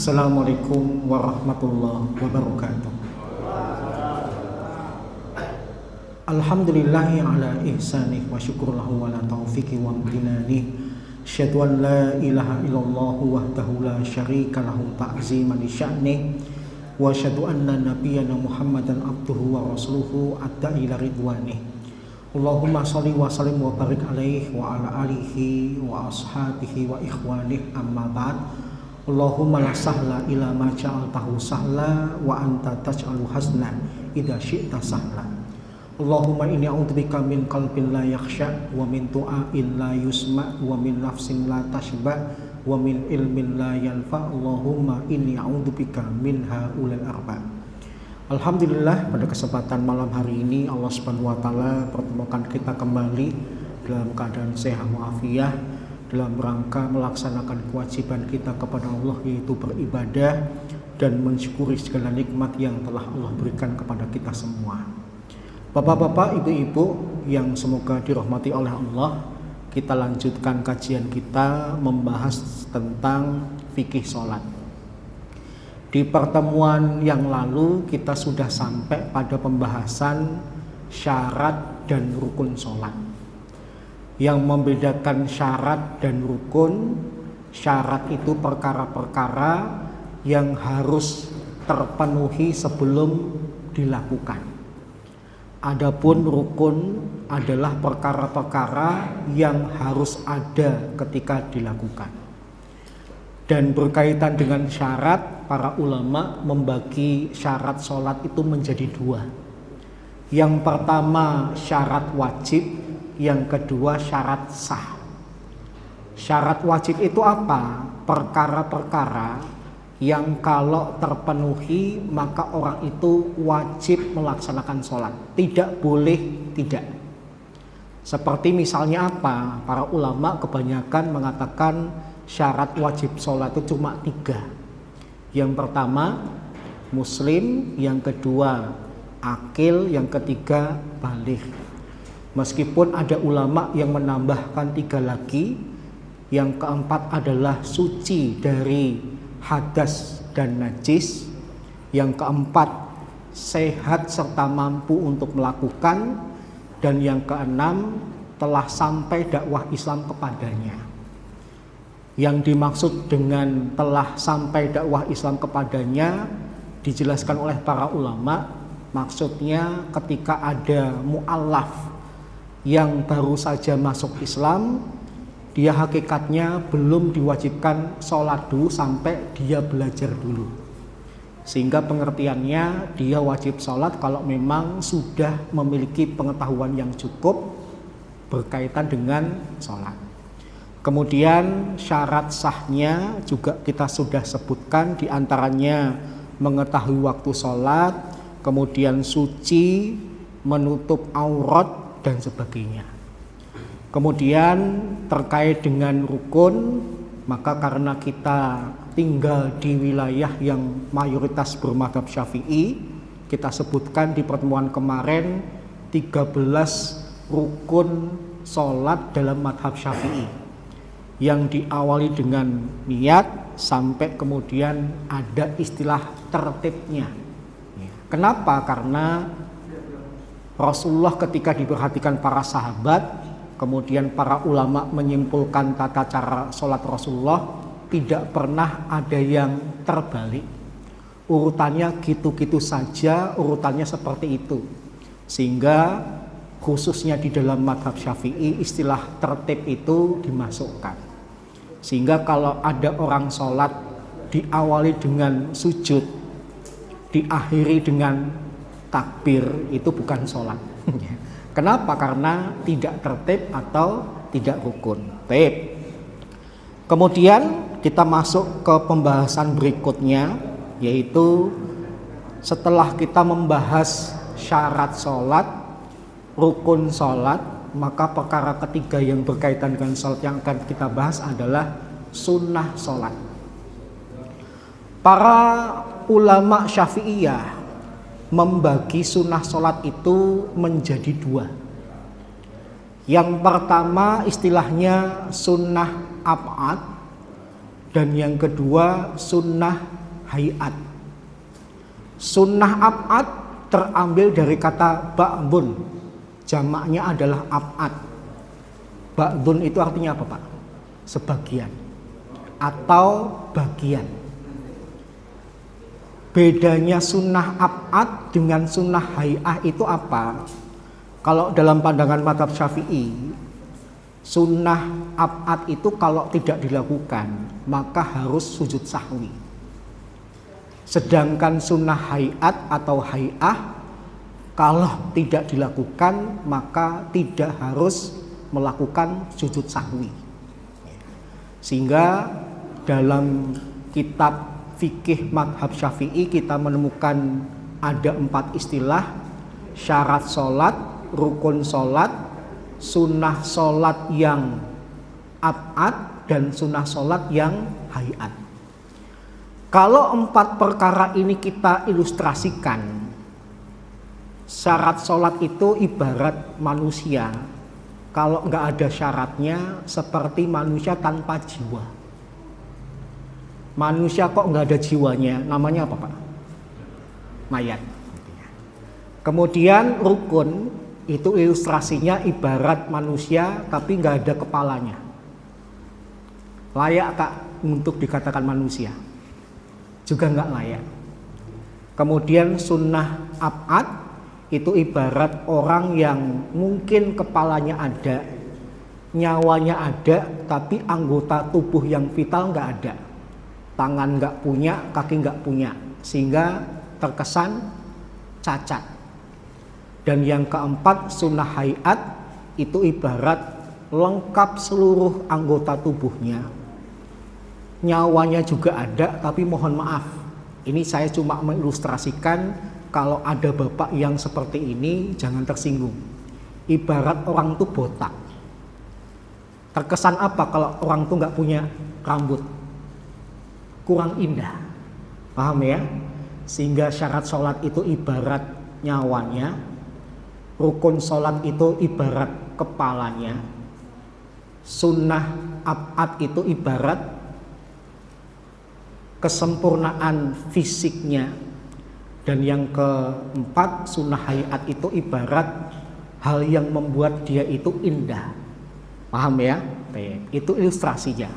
Assalamualaikum warahmatullahi wabarakatuh. Alhamdulillahi ala ihsanih wa syukurlahu ala taufiqi wa amtinani. Asyhadu an la ilaha illallah wahdahu la syarika lahu ta'ziman li sya'nih. Wa asyhadu anna nabiyyana Muhammadan abduhu wa rasuluhu adda ila ridwanih. Allahumma shalli wa sallim wa barik alaihi wa ala alihi wa ashabihi wa ikhwanih amma ba'd. Allahumma la sahla ila ma ja'altahu sahla wa anta taj'alu hasna idza syi'ta sahla. Allahumma inni a'udzubika min qalbin la yakhsha wa min du'ain la yusma wa min nafsin la tashba wa min ilmin la yanfa. Allahumma inni a'udzubika min haulal arba. Alhamdulillah, pada kesempatan malam hari ini Allah Subhanahu wa taala pertemukan kita kembali dalam keadaan sehat walafiat, dalam rangka melaksanakan kewajiban kita kepada Allah, yaitu beribadah dan mensyukuri segala nikmat yang telah Allah berikan kepada kita semua. Bapak-bapak, ibu-ibu yang semoga dirahmati oleh Allah, kita lanjutkan kajian kita membahas tentang fikih sholat. Di pertemuan yang lalu kita sudah sampai pada pembahasan syarat dan rukun sholat. Yang membedakan syarat dan rukun, syarat itu perkara-perkara yang harus terpenuhi sebelum dilakukan. Adapun rukun adalah perkara-perkara yang harus ada ketika dilakukan. Dan berkaitan dengan syarat, para ulama membagi syarat sholat itu menjadi dua. Yang pertama syarat wajib, yang kedua syarat sah. Syarat wajib itu apa? Perkara-perkara yang kalau terpenuhi maka orang itu wajib melaksanakan sholat, tidak boleh tidak. Seperti misalnya apa? Para ulama kebanyakan mengatakan syarat wajib sholat itu cuma 3. Yang pertama muslim, yang kedua akil, yang ketiga baligh. Meskipun ada ulama yang menambahkan 3 lagi, yang keempat adalah suci dari hadas dan najis, yang keempat sehat serta mampu untuk melakukan, dan yang keenam telah sampai dakwah Islam kepadanya. Yang dimaksud dengan telah sampai dakwah Islam kepadanya dijelaskan oleh para ulama, maksudnya ketika ada mu'allaf yang baru saja masuk Islam, dia hakikatnya belum diwajibkan sholat dulu sampai dia belajar dulu. Sehingga pengertiannya dia wajib sholat kalau memang sudah memiliki pengetahuan yang cukup berkaitan dengan sholat. Kemudian syarat sahnya juga kita sudah sebutkan, diantaranya mengetahui waktu sholat, kemudian suci, menutup aurat, dan sebagainya. Kemudian terkait dengan rukun, maka karena kita tinggal di wilayah yang mayoritas bermadzhab Syafi'i, kita sebutkan di pertemuan kemarin 13 rukun sholat dalam madhab Syafi'i, yang diawali dengan niat sampai kemudian ada istilah tertibnya. Kenapa? Karena Rasulullah ketika diperhatikan para sahabat, kemudian para ulama menyimpulkan tata cara sholat Rasulullah, tidak pernah ada yang terbalik. Urutannya gitu-gitu saja, urutannya seperti itu. Sehingga khususnya di dalam madhab Syafi'i istilah tertib itu dimasukkan. Sehingga kalau ada orang sholat diawali dengan sujud, diakhiri dengan takbir, itu bukan sholat. Kenapa? Karena tidak tertib atau tidak rukun. Baik. Kemudian kita masuk ke pembahasan berikutnya, yaitu setelah kita membahas syarat sholat, rukun sholat, maka perkara ketiga yang berkaitan dengan sholat yang akan kita bahas adalah sunnah sholat. Para ulama Syafi'iyah membagi sunnah sholat itu menjadi 2. Yang pertama istilahnya sunnah ab'ad, dan yang kedua sunnah hayat. Sunnah ab'ad terambil dari kata ba'dun. Jamaknya adalah ab'ad. Ba'dun itu artinya apa, Pak? Sebagian atau bagian. Bedanya sunnah ab'ad dengan sunnah hay'ah itu apa? Kalau dalam pandangan mazhab Syafi'i, sunnah ab'ad itu kalau tidak dilakukan maka harus sujud sahwi. Sedangkan sunnah hay'at atau hay'ah kalau tidak dilakukan maka tidak harus melakukan sujud sahwi. Sehingga dalam kitab fikih madhab Syafi'i kita menemukan ada 4 istilah: syarat sholat, rukun sholat, sunnah sholat yang ab'ad, dan sunnah sholat yang hay'at. Kalau 4 perkara ini kita ilustrasikan, syarat sholat itu ibarat manusia. Kalau nggak ada syaratnya seperti manusia tanpa jiwa. Manusia kok nggak ada jiwanya, namanya apa, Pak? Mayat. Kemudian rukun itu ilustrasinya ibarat manusia tapi nggak ada kepalanya. Layak tak untuk dikatakan manusia? Juga nggak layak. Kemudian sunnah ab'ad itu ibarat orang yang mungkin kepalanya ada, nyawanya ada, tapi anggota tubuh yang vital nggak ada. Tangan nggak punya, kaki nggak punya, sehingga terkesan cacat. Dan yang keempat, sunnah hay'at itu ibarat lengkap seluruh anggota tubuhnya. Nyawanya juga ada, tapi mohon maaf, ini saya cuma mengilustrasikan. Kalau ada bapak yang seperti ini jangan tersinggung. Ibarat orang tuh botak. Terkesan apa kalau orang tuh nggak punya rambut? Kurang indah. Paham ya? Sehingga syarat sholat itu ibarat nyawanya, rukun sholat itu ibarat kepalanya, sunnah ab'ad itu ibarat kesempurnaan fisiknya, dan yang keempat sunnah hayat itu ibarat hal yang membuat dia itu indah. Paham ya? Itu ilustrasinya.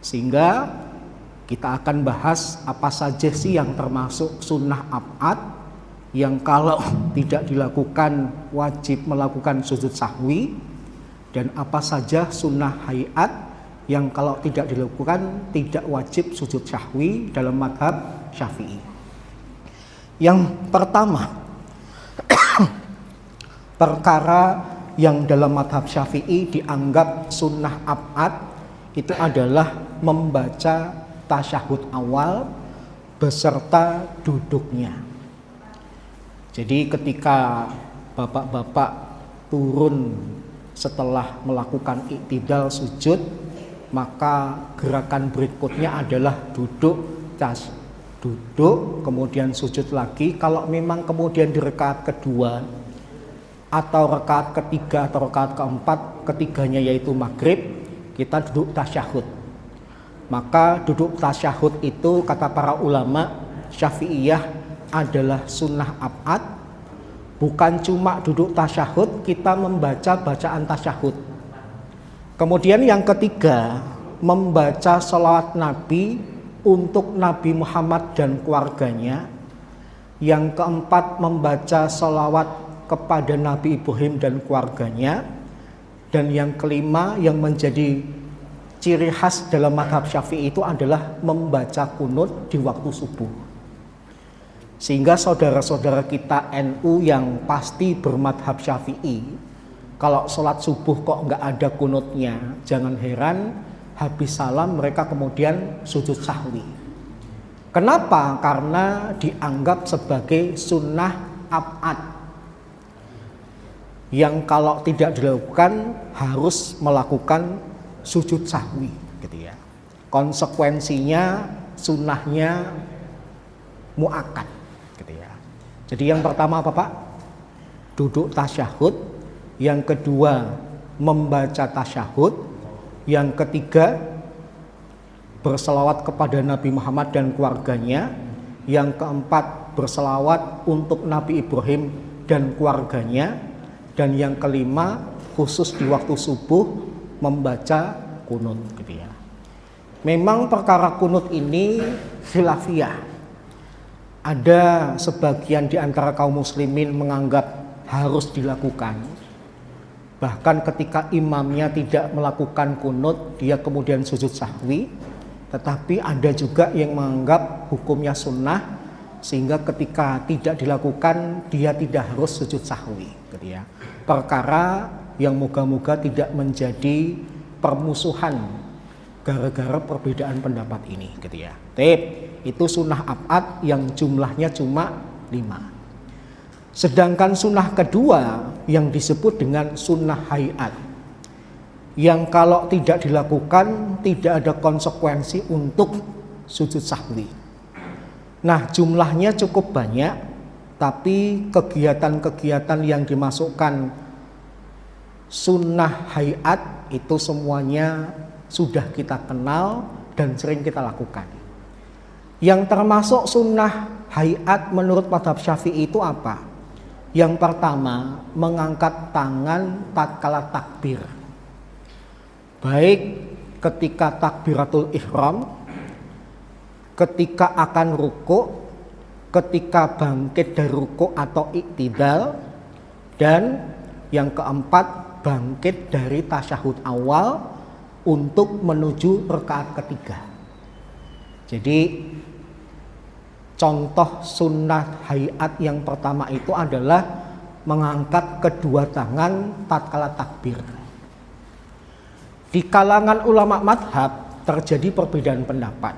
Sehingga kita akan bahas apa saja sih yang termasuk sunnah ab'ad yang kalau tidak dilakukan wajib melakukan sujud sahwi, dan apa saja sunnah hayat yang kalau tidak dilakukan tidak wajib sujud sahwi dalam mazhab Syafi'i. Yang pertama, perkara yang dalam mazhab Syafi'i dianggap sunnah ab'ad itu adalah membaca tasyahud awal beserta duduknya. Jadi ketika bapak-bapak turun setelah melakukan iktidal sujud, maka gerakan berikutnya adalah duduk, kemudian sujud lagi. Kalau memang kemudian di rakaat kedua atau rakaat ketiga atau rakaat keempat, ketiganya yaitu maghrib, kita duduk tasyahud. Maka duduk tasyahud itu kata para ulama Syafi'iyah adalah sunnah ab'ad. Bukan cuma duduk tasyahud, kita membaca bacaan tasyahud. Kemudian yang ketiga, membaca sholawat Nabi untuk Nabi Muhammad dan keluarganya. Yang keempat, membaca sholawat kepada Nabi Ibrahim dan keluarganya. Dan yang kelima yang menjadi ciri khas dalam mazhab Syafi'i itu adalah membaca kunut di waktu subuh. Sehingga saudara-saudara kita NU yang pasti bermadhab Syafi'i, kalau sholat subuh kok nggak ada kunutnya, jangan heran habis salam mereka kemudian sujud sahwi. Kenapa? Karena dianggap sebagai sunnah ab'ad yang kalau tidak dilakukan harus melakukan sujud sahwi, gitu ya. Konsekuensinya sunnahnya muakkad, gitu ya. Jadi yang pertama apa, Pak? Duduk tasyahud. Yang kedua, membaca tasyahud. Yang ketiga, berselawat kepada Nabi Muhammad dan keluarganya. Yang keempat, berselawat untuk Nabi Ibrahim dan keluarganya. Dan yang kelima, khusus di waktu subuh membaca kunut gitu ya. Memang perkara kunut ini khilafiyah. Ada sebagian di antara kaum muslimin menganggap harus dilakukan. Bahkan ketika imamnya tidak melakukan kunut, dia kemudian sujud sahwi. Tetapi ada juga yang menganggap hukumnya sunnah, sehingga ketika tidak dilakukan dia tidak harus sujud sahwi gitu ya. Perkara yang moga-moga tidak menjadi permusuhan gara-gara perbedaan pendapat ini gitu ya. Itu sunnah abad yang jumlahnya cuma 5. Sedangkan sunnah kedua yang disebut dengan sunnah hayat, yang kalau tidak dilakukan tidak ada konsekuensi untuk sujud sahwi. Nah, jumlahnya cukup banyak, tapi kegiatan-kegiatan yang dimasukkan sunnah hayat itu semuanya sudah kita kenal dan sering kita lakukan. Yang termasuk sunnah hayat menurut mazhab Syafi'i itu apa? Yang pertama, mengangkat tangan tatkala takbir. Baik ketika takbiratul ihram, ketika akan ruku', ketika bangkit dari ruku' atau iktidal, dan yang keempat, bangkit dari tasyahud awal untuk menuju rakaat ketiga. Jadi contoh sunnah hayat yang pertama itu adalah mengangkat kedua tangan tatkala takbir. Di kalangan ulama madhab terjadi perbedaan pendapat.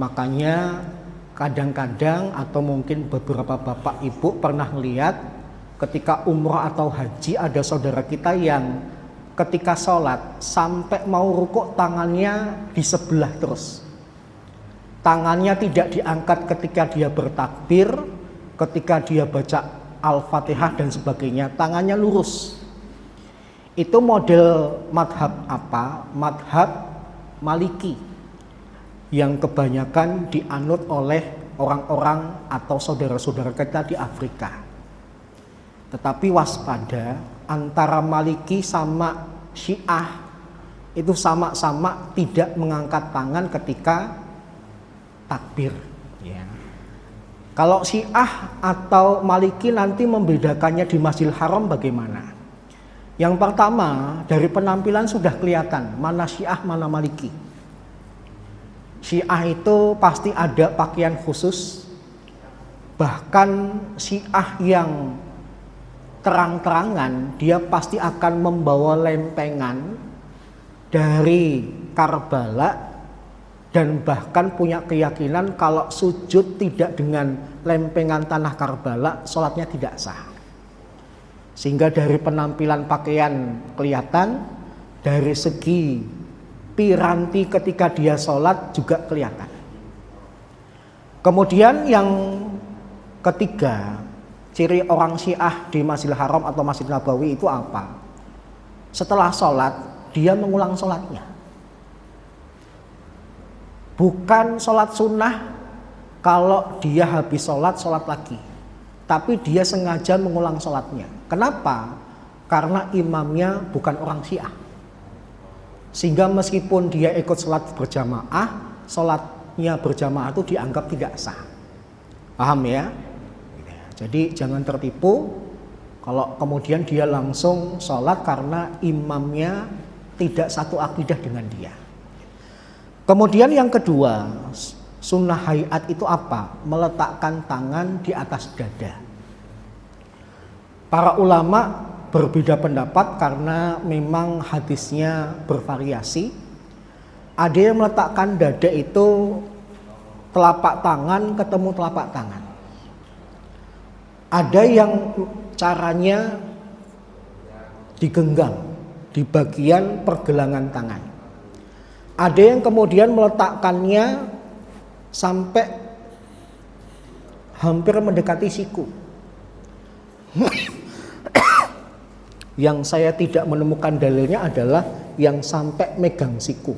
Makanya kadang-kadang atau mungkin beberapa bapak ibu pernah melihat ketika umrah atau haji ada saudara kita yang ketika sholat sampai mau rukuk tangannya di sebelah terus. Tangannya tidak diangkat ketika dia bertakbir, ketika dia baca Al-Fatihah dan sebagainya, tangannya lurus. Itu model madhab apa? Madhab Maliki, yang kebanyakan dianut oleh orang-orang atau saudara-saudara kita di Afrika. Tetapi waspada, antara Maliki sama Syiah itu sama-sama tidak mengangkat tangan ketika takbir ya. Kalau Syiah atau Maliki nanti membedakannya di Masjidil Haram bagaimana? Yang pertama, dari penampilan sudah kelihatan mana Syiah mana Maliki. Syiah itu pasti ada pakaian khusus. Bahkan Syiah yang terang-terangan dia pasti akan membawa lempengan dari Karbala, dan bahkan punya keyakinan kalau sujud tidak dengan lempengan tanah Karbala, sholatnya tidak sah. Sehingga dari penampilan pakaian kelihatan, dari segi piranti ketika dia sholat juga kelihatan. Kemudian yang ketiga, ciri orang Syiah di Masjidil Haram atau Masjid Nabawi itu apa? Setelah sholat, dia mengulang sholatnya. Bukan sholat sunnah, kalau dia habis sholat lagi. Tapi dia sengaja mengulang sholatnya. Kenapa? Karena imamnya bukan orang Syiah. Sehingga meskipun dia ikut sholat berjamaah, sholatnya berjamaah itu dianggap tidak sah. Paham ya? Jadi jangan tertipu kalau kemudian dia langsung sholat karena imamnya tidak satu akidah dengan dia. Kemudian yang kedua, sunnah hayat itu apa? Meletakkan tangan di atas dada. Para ulama berbeda pendapat karena memang hadisnya bervariasi. Ada yang meletakkan dada itu telapak tangan ketemu telapak tangan. Ada yang caranya digenggam di bagian pergelangan tangan. Ada yang kemudian meletakkannya sampai hampir mendekati siku. Yang saya tidak menemukan dalilnya adalah yang sampai megang siku.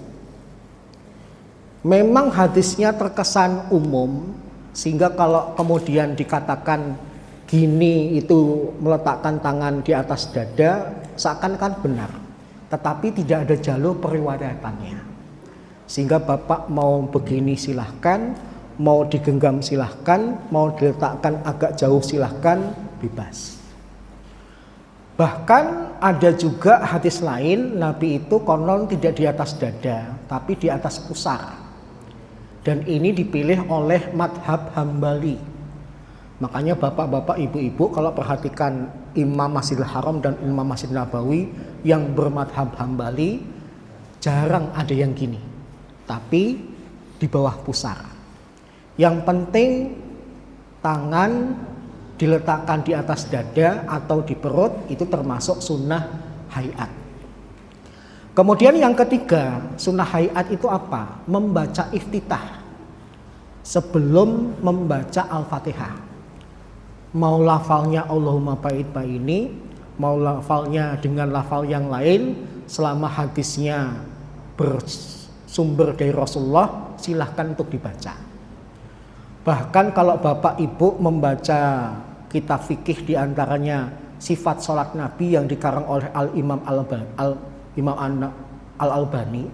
Memang hadisnya terkesan umum, sehingga kalau kemudian dikatakan gini itu meletakkan tangan di atas dada seakan-akan benar, tetapi tidak ada jalur periwayatannya. Sehingga Bapak mau begini silahkan, mau digenggam silahkan, mau diletakkan agak jauh silahkan, bebas. Bahkan ada juga hadis lain, Nabi itu konon tidak di atas dada, tapi di atas pusar. Dan ini dipilih oleh madhab Hambali. Makanya bapak-bapak, ibu-ibu kalau perhatikan Imam Masjidil Haram dan Imam Masjid Nabawi yang bermadhab Hambali, jarang ada yang gini, tapi di bawah pusar. Yang penting tangan diletakkan di atas dada atau di perut, itu termasuk sunnah hayat. Kemudian yang ketiga, sunnah hayat itu apa? Membaca iftitah sebelum membaca Al-Fatihah. Mau lafalnya Allahumma ba'id baini, mau lafalnya dengan lafal yang lain, selama hadisnya bersumber dari Rasulullah, silahkan untuk dibaca. Bahkan kalau Bapak Ibu membaca kitab fikih diantaranya sifat sholat Nabi yang dikarang oleh Al-Imam Al-Albani,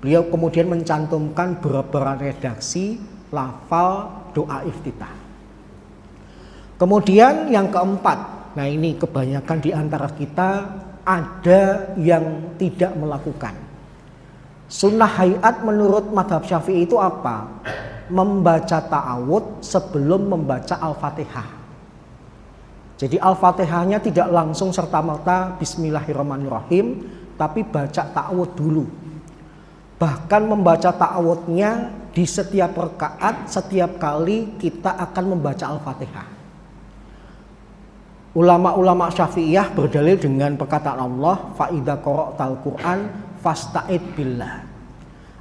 beliau kemudian mencantumkan beberapa redaksi lafal doa iftitah. Kemudian yang keempat, nah ini kebanyakan di antara kita ada yang tidak melakukan. Sunnah hayat menurut madhab Syafi'i itu apa? Membaca ta'awud sebelum membaca Al-Fatihah. Jadi Al-Fatihahnya tidak langsung serta-merta Bismillahirrahmanirrahim, tapi baca ta'awud dulu. Bahkan membaca ta'awudnya di setiap rakaat, setiap kali kita akan membaca Al-Fatihah. Ulama-ulama Syafi'iyah berdalil dengan perkataan Allah, fa idza qara'tal Qur'an fasta'id billah.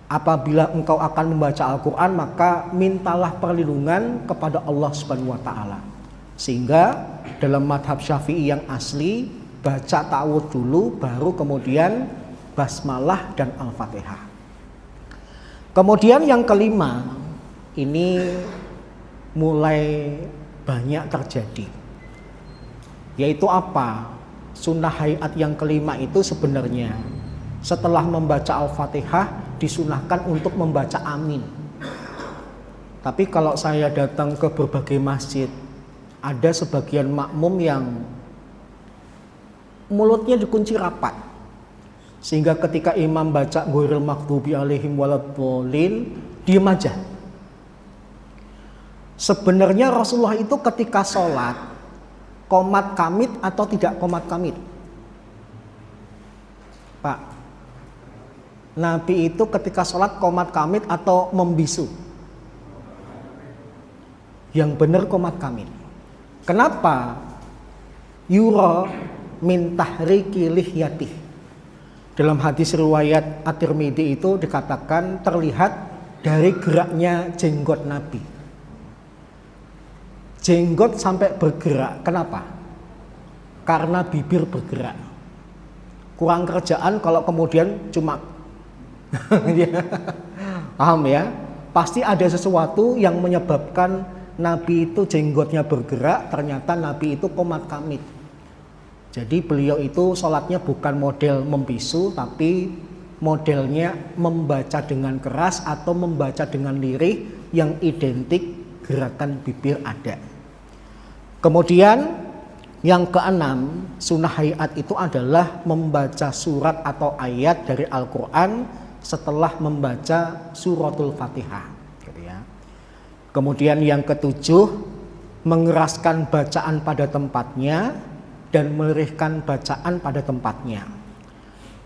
Apabila engkau akan membaca Al-Quran, maka mintalah perlindungan kepada Allah Subhanahu wa Ta'ala. Sehingga dalam madhab Syafi'i yang asli, baca ta'awud dulu, baru kemudian basmalah dan Al-Fatihah. Kemudian yang kelima, ini mulai banyak terjadi, yaitu apa? Sunnah hayat yang kelima itu sebenarnya setelah membaca Al-Fatihah disunahkan untuk membaca amin. Tapi kalau saya datang ke berbagai masjid, ada sebagian makmum yang mulutnya dikunci rapat, sehingga ketika imam baca ghairil maghdubi alaihim waladhdallin, diam aja. Sebenarnya Rasulullah itu ketika sholat qomat kamit atau tidak qomat kamit? Pak, Nabi itu ketika sholat qomat kamit atau membisu? Yang benar qomat kamit. Kenapa? Yura min tahriki lihyatih. Dalam hadis riwayat At-Tirmidzi itu dikatakan terlihat dari geraknya jenggot Nabi. Jenggot sampai bergerak. Kenapa? Karena bibir bergerak. Kurang kerjaan kalau kemudian cuma paham ya? Pasti ada sesuatu yang menyebabkan Nabi itu jenggotnya bergerak. Ternyata Nabi itu qomat kamit. Jadi beliau itu sholatnya bukan model membisu, tapi modelnya membaca dengan keras atau membaca dengan lirih yang identik gerakan bibir ada. Kemudian yang keenam, sunnah hayat itu adalah membaca surat atau ayat dari Al-Quran setelah membaca suratul Fatihah, gitu ya. Kemudian yang ketujuh, mengeraskan bacaan pada tempatnya dan melirihkan bacaan pada tempatnya.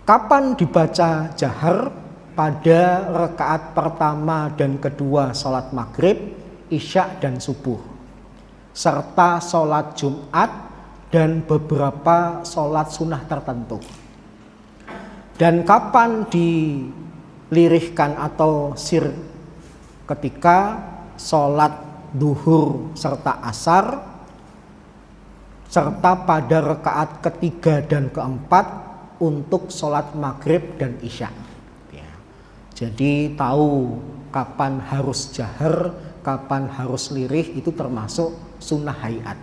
Kapan dibaca jahar? Pada rakaat pertama dan kedua salat maghrib, isya dan subuh, serta salat Jumat dan beberapa salat sunnah tertentu. Dan kapan dilirihkan atau sir? Ketika salat duhur serta asar, serta pada rakaat ketiga dan keempat untuk salat maghrib dan isya. Jadi tahu kapan harus jahar, kapan harus lirih, itu termasuk sunnah hayat.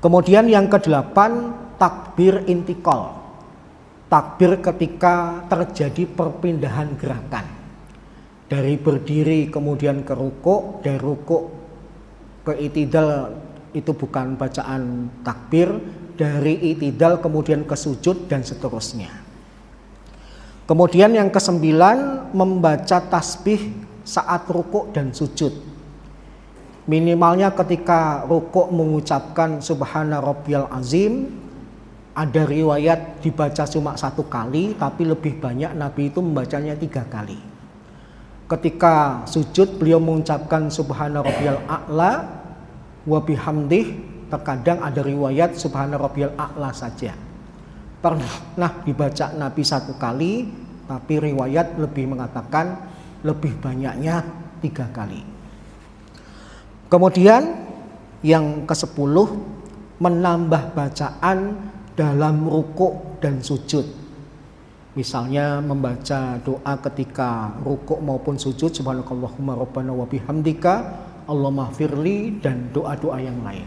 Kemudian yang kedelapan, takbir intikal. Takbir ketika terjadi perpindahan gerakan. Dari berdiri kemudian ke rukuk, dari rukuk ke itidal itu bukan bacaan takbir, dari itidal kemudian ke sujud dan seterusnya. Kemudian yang kesembilan, membaca tasbih saat rukuk dan sujud. Minimalnya ketika rukuk mengucapkan subhana rabbiyal azim. Ada riwayat dibaca cuma 1 kali, tapi lebih banyak Nabi itu membacanya 3 kali. Ketika sujud beliau mengucapkan subhana rabbiyal a'la wa bihamdih, terkadang ada riwayat subhana rabbiyal a'la saja. Pernah dibaca Nabi 1 kali, tapi riwayat lebih mengatakan lebih banyaknya 3 kali. Kemudian yang ke-10, menambah bacaan dalam rukuk dan sujud. Misalnya membaca doa ketika rukuk maupun sujud, subhanakallahumma rabbana wa bihamdika Allahumma firli, dan doa-doa yang lain.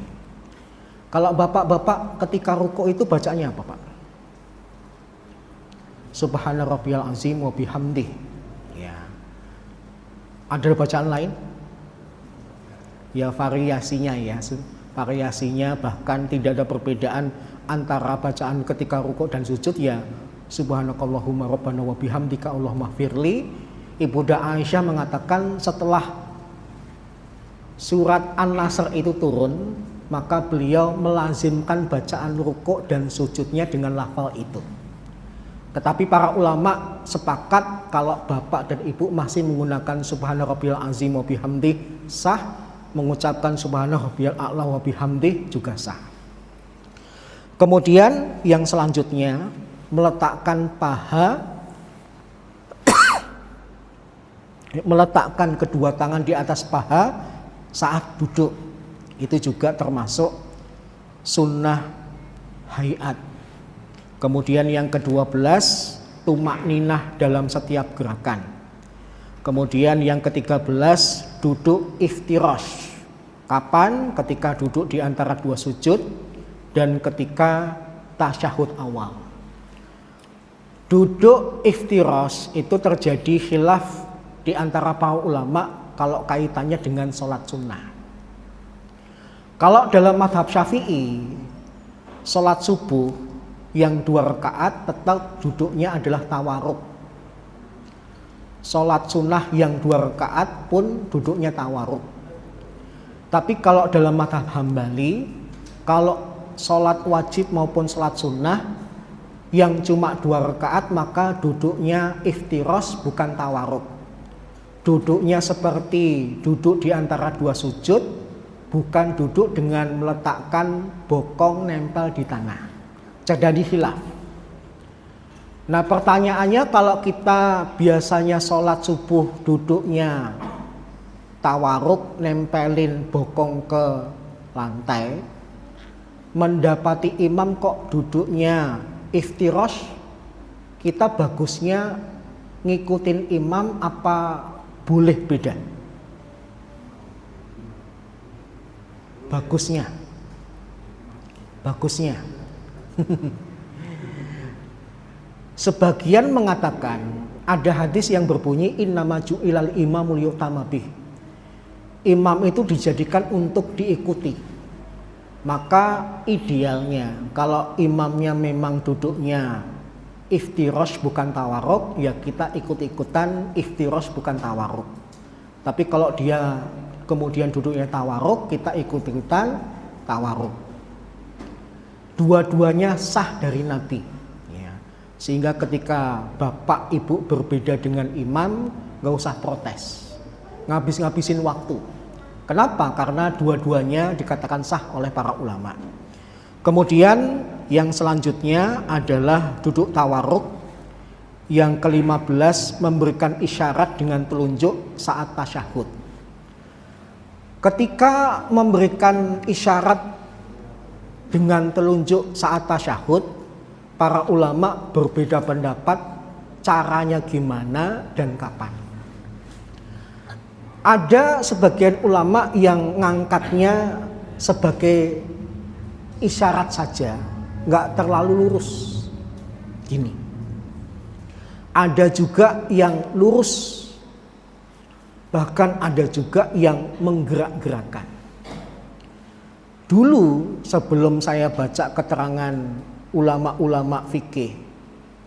Kalau bapak-bapak ketika rukuk itu bacanya apa, Pak? Subhana rabbiyal azim wa bihamdih. Ya. Ada bacaan lain? Ya, variasinya ya. Variasinya bahkan tidak ada perbedaan antara bacaan ketika rukuk dan sujud, ya subhanakallahumma rabbana wa bihamdika Allahumma firli. Ibunda Aisyah mengatakan setelah surat An-Nasr itu turun, maka beliau melazimkan bacaan rukuk dan sujudnya dengan lafal itu. Tetapi para ulama sepakat kalau bapak dan ibu masih menggunakan subhana rabbiyal azim wa bihamdih sah, mengucapkan subhana rabbiyal a'la wa bihamdih juga sah. Kemudian yang selanjutnya, meletakkan paha, meletakkan kedua tangan di atas paha saat duduk. Itu juga termasuk sunnah hayat. Kemudian yang ke-12, tumakninah dalam setiap gerakan. Kemudian yang ke-13, duduk iftirash. Kapan? Ketika duduk di antara 2 sujud dan ketika tasyahud awal. Duduk iftirash itu terjadi khilaf di antara para ulama kalau kaitannya dengan sholat sunnah. Kalau dalam mazhab Syafi'i, sholat subuh yang 2 rakaat tetap duduknya adalah tawarruk. Sholat sunnah yang 2 rakaat pun duduknya tawarruk. Tapi kalau dalam mazhab Hambali, kalau sholat wajib maupun sholat sunnah yang cuma 2 rakaat, maka duduknya iftirash bukan tawarruk. Duduknya seperti duduk di antara 2 sujud, bukan duduk dengan meletakkan bokong nempel di tanah. Jadi khilaf. Nah, pertanyaannya, kalau kita biasanya sholat subuh duduknya tawarruk, nempelin bokong ke lantai, mendapati imam kok duduknya iftirash, kita bagusnya ngikutin imam apa boleh beda? Bagusnya sebagian mengatakan ada hadis yang berbunyi innama ju'ilal imamul yu'tama bih. Imam itu dijadikan untuk diikuti. Maka idealnya kalau imamnya memang duduknya iftirash bukan tawarruk, ya kita ikut-ikutan iftirash bukan tawarruk. Tapi kalau dia kemudian duduknya tawarruk, kita ikut-ikutan tawarruk. Dua-duanya sah dari Nabi ya. Sehingga ketika bapak ibu berbeda dengan imam, gak usah protes, ngabis-ngabisin waktu. Kenapa? Karena dua-duanya dikatakan sah oleh para ulama. Kemudian yang selanjutnya adalah duduk tawarruk. Yang ke-15, memberikan isyarat dengan telunjuk saat tasyahud. Ketika memberikan isyarat dengan telunjuk saat tasyahud, para ulama berbeda pendapat caranya gimana dan kapan. Ada sebagian ulama yang ngangkatnya sebagai isyarat saja, nggak terlalu lurus. Gini. Ada juga yang lurus, bahkan ada juga yang menggerak-gerakkan. Dulu sebelum saya baca keterangan ulama-ulama fikih,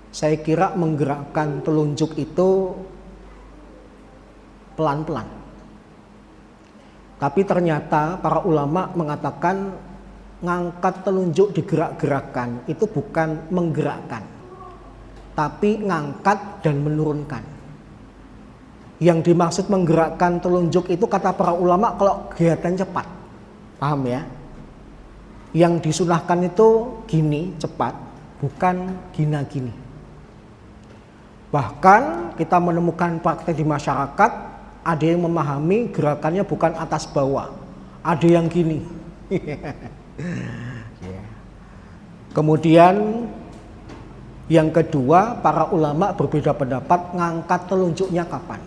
saya kira menggerakkan telunjuk itu pelan-pelan. Tapi ternyata para ulama mengatakan ngangkat telunjuk digerak-gerakkan itu bukan menggerakkan, tapi ngangkat dan menurunkan. Yang dimaksud menggerakkan telunjuk itu kata para ulama kalau kegiatan cepat. Paham ya? Yang disunahkan itu gini cepat, bukan gina-gini. Bahkan kita menemukan praktek di masyarakat, ada yang memahami gerakannya bukan atas bawah, ada yang gini. Kemudian yang kedua, para ulama berbeda pendapat ngangkat telunjuknya kapan.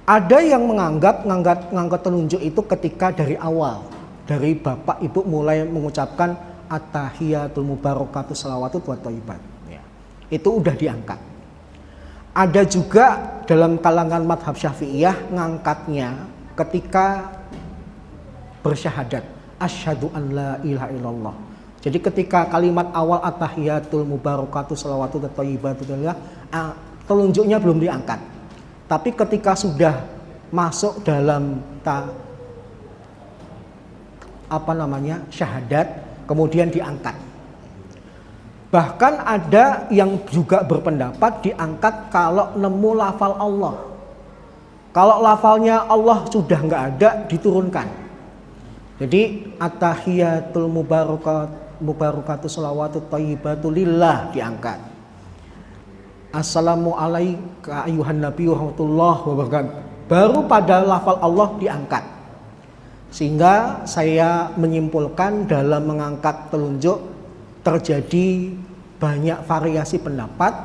Ada yang menganggap ngangkat telunjuk itu ketika dari awal, dari bapak ibu mulai mengucapkan at-tahiyatul mubarakatuh shalawatut wa thayyibat. Itu udah diangkat. Ada juga dalam kalangan madhab syafi'iyah ngangkatnya ketika bersyahadat asyhadu an la ilaha illallah. Jadi ketika kalimat awal at-tahiyatul mubarakatuh shalawatut wa thayyibat telunjuknya belum diangkat. Tapi ketika sudah masuk dalam syahadat, kemudian diangkat. Bahkan ada yang juga berpendapat diangkat kalau nemu lafal Allah. Kalau lafalnya Allah sudah nggak ada, diturunkan. Jadi at-tahiyatul mubarakatuh shalawatut thayyibatu lillah diangkat. Assalamu alayka ayuhan nabi wa rahmatullahi wa barakatuh. Baru pada lafal Allah diangkat. Sehingga saya menyimpulkan dalam mengangkat telunjuk terjadi banyak variasi pendapat.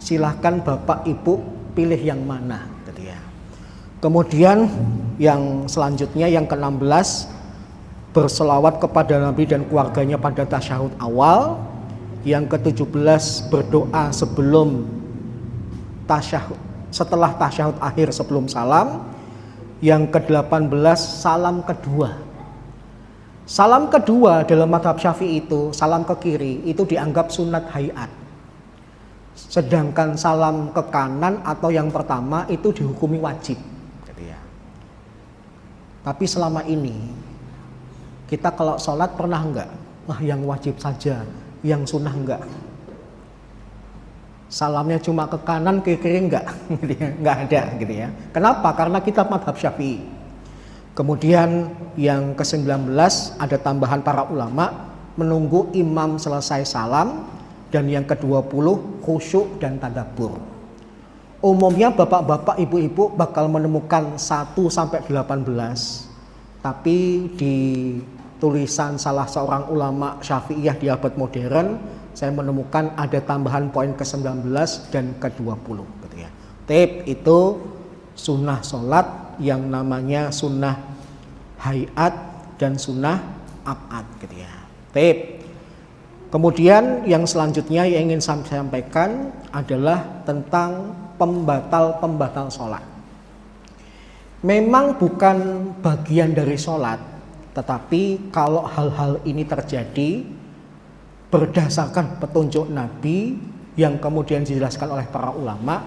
Silahkan bapak ibu pilih yang mana. Kemudian yang selanjutnya yang ke-16, berselawat kepada Nabi dan keluarganya pada tasyahud awal. Yang ke-17, berdoa sebelum tasyahud, setelah tasyahud akhir sebelum salam. Yang ke-18, salam kedua. Salam kedua dalam madhab syafi'i itu, salam ke kiri, itu dianggap sunat hayat. Sedangkan salam ke kanan atau yang pertama itu dihukumi wajib. Tapi selama ini, kita kalau sholat pernah enggak? Yang wajib saja, yang sunnah enggak. Salamnya cuma ke kanan, ke kiri enggak? Enggak ada gitu ya. Kenapa? Karena kita madhab syafi'i. Kemudian yang ke-19 ada tambahan para ulama menunggu imam selesai salam. Dan yang ke-20 khusyuk dan tadabbur. Umumnya bapak-bapak ibu-ibu bakal menemukan 1-18. Tapi di tulisan salah seorang ulama syafi'iyah di abad modern, saya menemukan ada tambahan poin ke-19 dan ke-20 gitu ya. Tip itu sunnah sholat yang namanya sunnah hayat dan sunnah ab'ad gitu ya. Tip. Kemudian yang selanjutnya yang ingin saya sampaikan adalah tentang pembatal-pembatal sholat. Memang bukan bagian dari sholat, tetapi kalau hal-hal ini terjadi berdasarkan petunjuk Nabi yang kemudian dijelaskan oleh para ulama,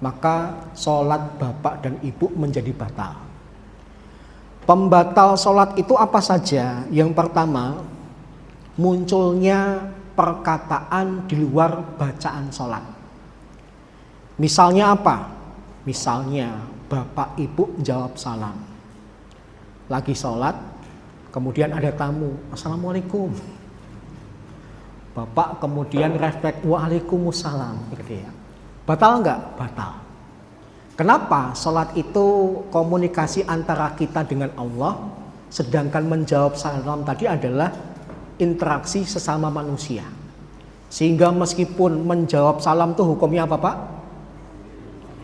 maka sholat bapak dan ibu menjadi batal. Pembatal sholat itu apa saja? Yang pertama, munculnya perkataan di luar bacaan sholat. Misalnya apa? Misalnya bapak ibu jawab salam, lagi sholat, kemudian ada tamu, assalamualaikum. Bapak kemudian refleks, waalaikumsalam. Batal enggak? Batal. Kenapa? Sholat itu komunikasi antara kita dengan Allah, sedangkan menjawab salam tadi adalah interaksi sesama manusia. Sehingga meskipun menjawab salam itu hukumnya apa Pak?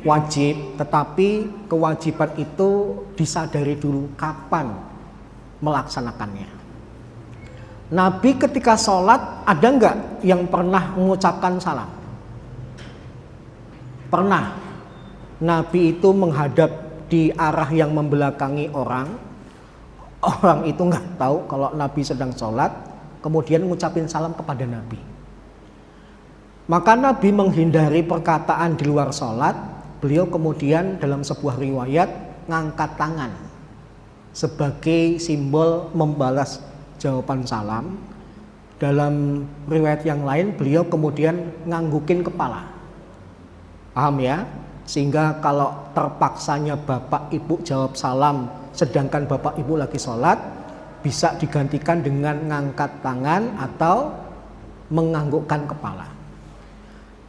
wajib, tetapi kewajiban itu disadari dulu kapan melaksanakannya. Nabi ketika sholat ada nggak yang pernah mengucapkan salam? Pernah. Nabi itu menghadap di arah yang membelakangi orang. Orang itu nggak tahu kalau Nabi sedang sholat, kemudian mengucapin salam kepada Nabi. Maka Nabi menghindari perkataan di luar sholat. Beliau kemudian dalam sebuah riwayat ngangkat tangan sebagai simbol membalas jawaban salam. Dalam riwayat yang lain beliau kemudian nganggukin kepala. Paham ya? Sehingga kalau terpaksanya bapak ibu jawab salam sedangkan bapak ibu lagi sholat, bisa digantikan dengan ngangkat tangan atau menganggukkan kepala.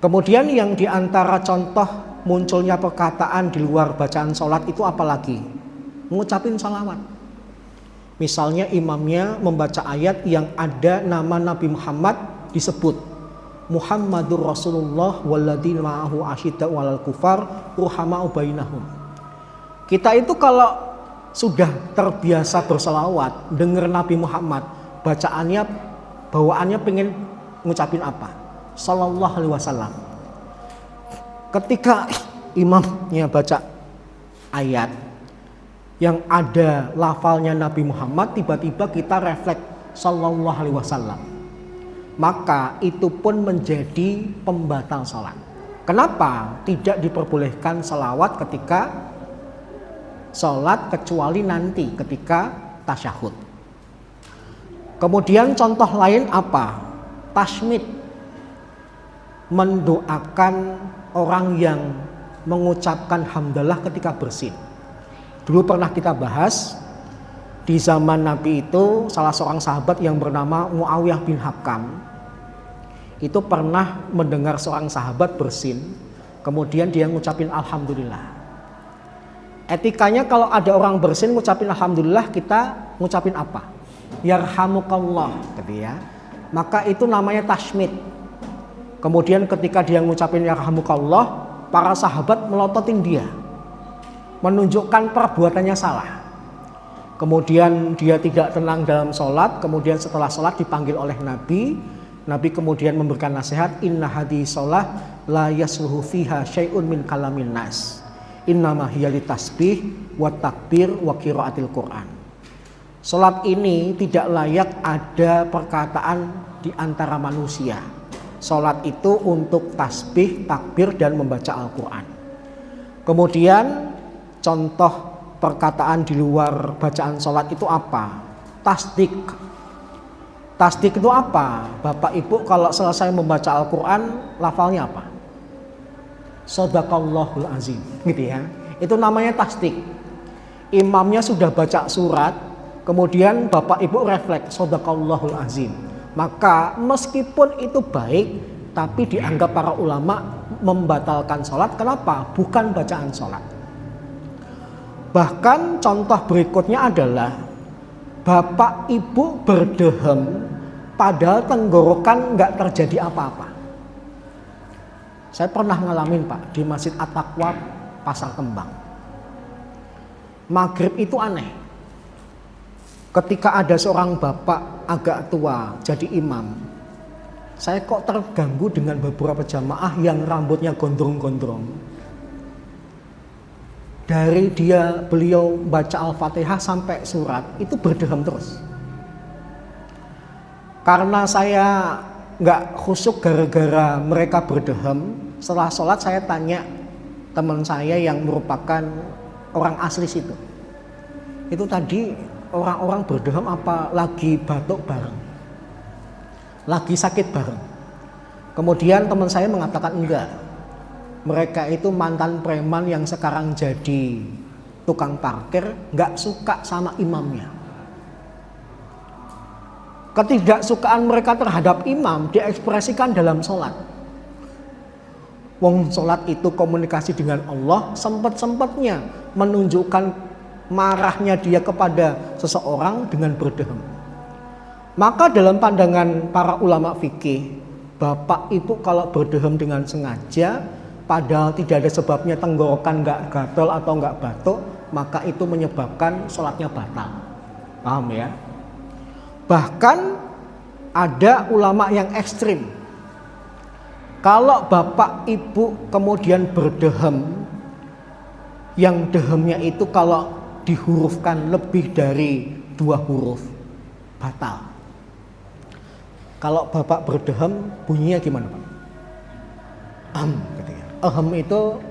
Kemudian yang diantara contoh munculnya perkataan di luar bacaan sholat itu apalagi? Mengucapin salawat. Misalnya imamnya membaca ayat yang ada nama Nabi Muhammad disebut, Muhammadur Rasulullah walladzina ma'ahu asyidda'u 'alal kufar ruhama'u bainahum. Kita itu kalau sudah terbiasa berselawat, dengar Nabi Muhammad, bacaannya, bawaannya pengen ngucapin apa? Sallallahu alaihi wasallam. Ketika imamnya baca ayat yang ada lafalnya Nabi Muhammad, tiba-tiba kita refleks sallallahu alaihi wasallam, maka itu pun menjadi pembatal salat. Kenapa tidak diperbolehkan salawat ketika salat kecuali nanti ketika tasyahud? Kemudian contoh lain apa? Tasmid, mendoakan orang yang mengucapkan hamdalah ketika bersin. Dulu pernah kita bahas, di zaman Nabi itu salah seorang sahabat yang bernama Muawiyah bin Hakam itu pernah mendengar seorang sahabat bersin, kemudian dia ngucapin alhamdulillah. Etikanya kalau ada orang bersin ngucapin alhamdulillah, kita ngucapin apa? Yarhamukallah, gitu ya. Maka itu namanya tasmid. Kemudian ketika dia ngucapin yarhamukallah, para sahabat melototin dia, menunjukkan perbuatannya salah. Kemudian dia tidak tenang dalam sholat. Kemudian setelah sholat dipanggil oleh Nabi. Nabi kemudian memberikan nasihat, inna hadhi sholah la yasluhu fiha syai'un min kalamin nas, innama hiya litasbih wa takbir wa qiraatil Quran. Sholat ini tidak layak ada perkataan di antara manusia. Sholat itu untuk tasbih, takbir dan membaca Al-Quran. Kemudian contoh perkataan di luar bacaan sholat itu apa? Tasdik. Tasdik itu apa? Bapak ibu kalau selesai membaca Al-Quran, lafalnya apa? Shadaqallahul azim, gitu ya. Itu namanya tasdik. Imamnya sudah baca surat, kemudian bapak ibu refleks Shadaqallahul azim. Maka meskipun itu baik, tapi dianggap para ulama membatalkan sholat. Kenapa? Bukan bacaan sholat. Bahkan contoh berikutnya adalah bapak ibu berdehem padahal tenggorokan nggak terjadi apa-apa. Saya pernah ngalamin Pak di Masjid At-Taqwa Pasar Kembang. Maghrib itu aneh. Ketika ada seorang bapak agak tua jadi imam, saya kok terganggu dengan beberapa jamaah yang rambutnya gondrong-gondrong. Dari beliau baca Al-Fatihah sampai surat itu berdehem terus. Karena saya nggak khusyuk gara-gara mereka berdehem, setelah sholat saya tanya teman saya yang merupakan orang asli situ. Itu tadi orang-orang berdehem apa lagi batuk bareng, lagi sakit bareng. Kemudian teman saya mengatakan enggak, mereka itu mantan preman yang sekarang jadi tukang parkir, nggak suka sama imamnya. Ketidaksukaan mereka terhadap imam diekspresikan dalam sholat. Wong sholat itu komunikasi dengan Allah, sempat-sempatnya menunjukkan marahnya dia kepada seseorang dengan berdehem. Maka dalam pandangan para ulama fikih, bapak ibu kalau berdehem dengan sengaja padahal tidak ada sebabnya tenggorokan nggak gatel atau nggak batuk, maka itu menyebabkan sholatnya batal. Paham ya? Bahkan ada ulama yang ekstrim. Kalau bapak ibu kemudian berdehem, yang dehemnya itu kalau dihurufkan lebih dari 2 huruf, batal. Kalau bapak berdehem, bunyinya gimana Pak? Gitu ya. Ahem itu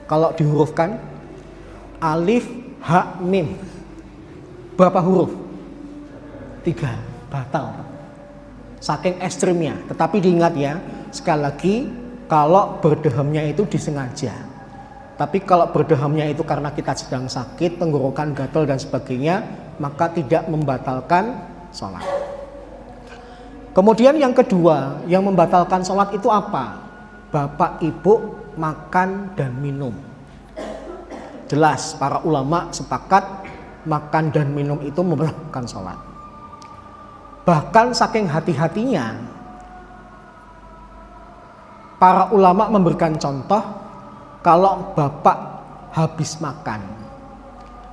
kalau dihurufkan alif, ha, mim. Berapa huruf? 3, batal. Saking ekstrimnya. Tetapi diingat ya, sekali lagi kalau berdehemnya itu disengaja. Tapi kalau berdehamnya itu karena kita sedang sakit, tenggorokan, gatal dan sebagainya, maka tidak membatalkan sholat. Kemudian yang kedua, yang membatalkan sholat itu apa? Bapak ibu makan dan minum. Jelas para ulama sepakat makan dan minum itu membatalkan sholat. Bahkan saking hati-hatinya, para ulama memberikan contoh, kalau bapak habis makan,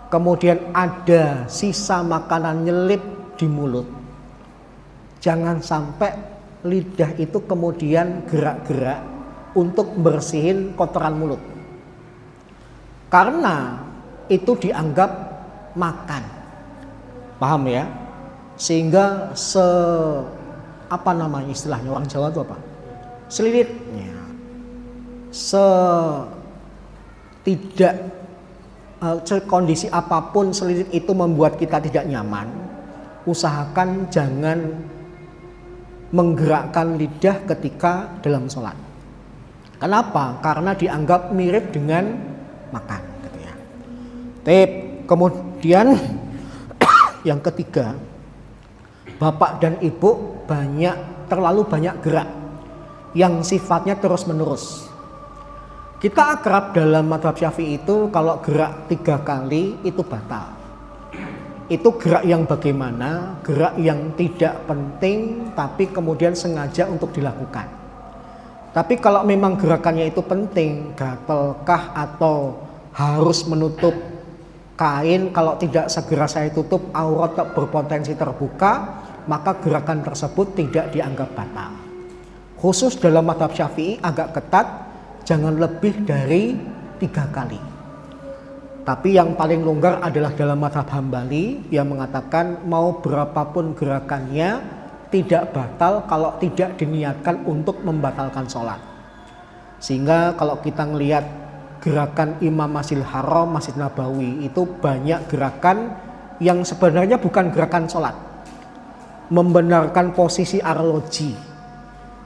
kemudian ada sisa makanan nyelip di mulut, jangan sampai lidah itu kemudian gerak-gerak untuk bersihin kotoran mulut. Karena itu dianggap makan. Paham ya? Sehingga apa namanya istilahnya orang Jawa itu apa? Selilitnya. Tidak kondisi apapun selilit itu membuat kita tidak nyaman, usahakan jangan menggerakkan lidah ketika dalam sholat. Kenapa? Karena dianggap mirip dengan makan gitu ya. Kemudian yang ketiga, bapak dan ibu terlalu banyak gerak yang sifatnya terus menerus. Kita akrab dalam mazhab Syafi'i itu kalau gerak 3 kali itu batal. Itu gerak yang bagaimana? Gerak yang tidak penting tapi kemudian sengaja untuk dilakukan. Tapi kalau memang gerakannya itu penting, gatalkah atau harus menutup kain, kalau tidak segera saya tutup aurat berpotensi terbuka, maka gerakan tersebut tidak dianggap batal. Khusus dalam mazhab Syafi'i agak ketat, jangan lebih dari 3 kali. Tapi yang paling longgar adalah dalam mazhab Hambali yang mengatakan mau berapapun gerakannya tidak batal kalau tidak diniatkan untuk membatalkan sholat. Sehingga kalau kita ngelihat gerakan Imam Masjidil Haram, Masjid Nabawi itu banyak gerakan yang sebenarnya bukan gerakan sholat. Membenarkan posisi arloji,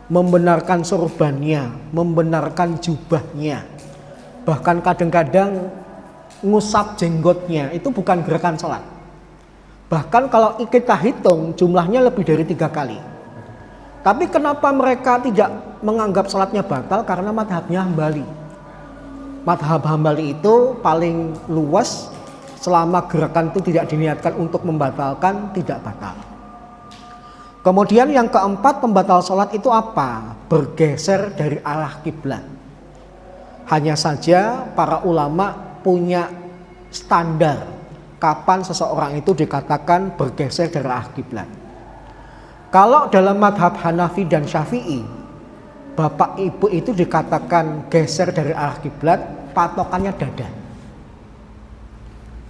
membenarkan sorbannya, membenarkan jubahnya, bahkan kadang-kadang ngusap jenggotnya, itu bukan gerakan sholat. Bahkan kalau kita hitung jumlahnya lebih dari 3 kali. Tapi kenapa mereka tidak menganggap sholatnya batal? Karena madhabnya Hambali. Madhab Hambali itu paling luas, selama gerakan itu tidak diniatkan untuk membatalkan, tidak batal. Kemudian yang keempat, pembatal sholat itu apa? Bergeser dari arah kiblat. Hanya saja para ulama punya standar kapan seseorang itu dikatakan bergeser dari arah kiblat. Kalau dalam madhab Hanafi dan Syafi'i, bapak ibu itu dikatakan geser dari arah kiblat, patokannya dada.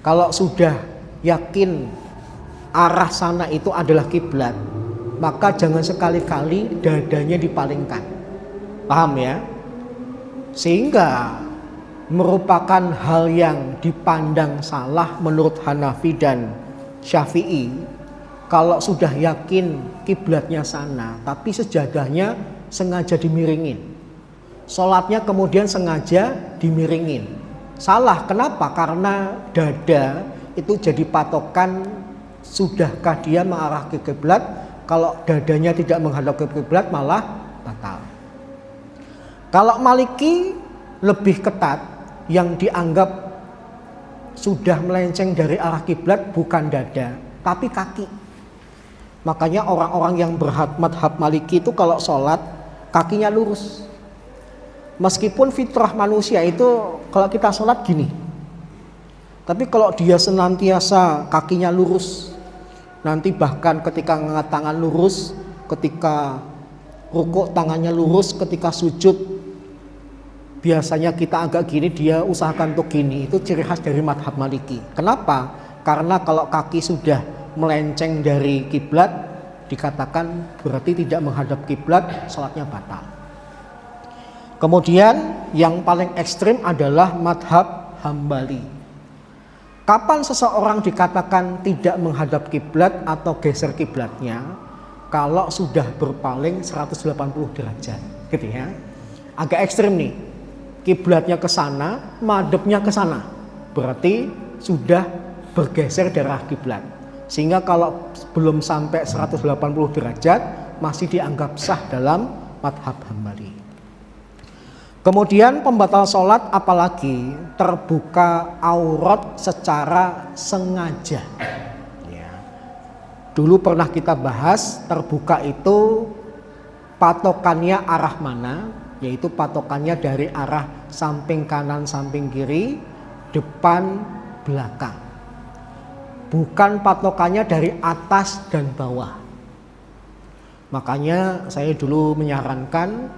Kalau sudah yakin arah sana itu adalah kiblat, maka jangan sekali-kali dadanya dipalingkan. Paham ya? Sehingga merupakan hal yang dipandang salah menurut Hanafi dan Syafi'i. Kalau sudah yakin kiblatnya sana, tapi sejadahnya sengaja dimiringin, sholatnya kemudian sengaja dimiringin, salah. Kenapa? Karena dada itu jadi patokan sudahkah dia mengarah ke kiblat. Kalau dadanya tidak menghadap ke kiblat malah batal. Kalau Maliki lebih ketat, yang dianggap sudah melenceng dari arah kiblat bukan dada tapi kaki. Makanya orang-orang yang bermadhab Maliki itu kalau sholat kakinya lurus. Meskipun fitrah manusia itu kalau kita sholat gini, tapi kalau dia senantiasa kakinya lurus, nanti bahkan ketika ngangkat tangan lurus, ketika rukuk tangannya lurus, ketika sujud biasanya kita agak gini, dia usahakan untuk gini. Itu ciri khas dari madhab Maliki. Kenapa? Karena kalau kaki sudah melenceng dari kiblat, dikatakan berarti tidak menghadap kiblat, sholatnya batal. Kemudian yang paling ekstrim adalah madhab Hambali. Kapan seseorang dikatakan tidak menghadap kiblat atau geser kiblatnya? Kalau sudah berpaling 180 derajat, gitu ya. Agak ekstrim nih. Kiblatnya ke sana, madhabnya ke sana. Berarti sudah bergeser dari arah kiblat. Sehingga kalau belum sampai 180 derajat masih dianggap sah dalam madhab Hambali. Kemudian pembatal sholat apalagi terbuka aurat secara sengaja. Ya. Dulu pernah kita bahas terbuka itu patokannya arah mana, yaitu patokannya dari arah samping kanan, samping kiri, depan, belakang. Bukan patokannya dari atas dan bawah. Makanya saya dulu menyarankan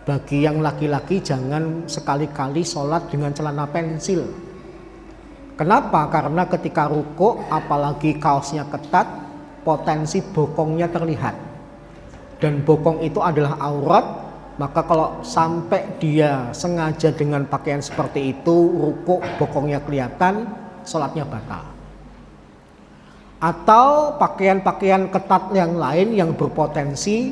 bagi yang laki-laki jangan sekali-kali sholat dengan celana pensil. Kenapa? Karena ketika rukuk apalagi kaosnya ketat, potensi bokongnya terlihat. Dan bokong itu adalah aurat, maka kalau sampai dia sengaja dengan pakaian seperti itu, rukuk bokongnya kelihatan, sholatnya batal. Atau pakaian-pakaian ketat yang lain yang berpotensi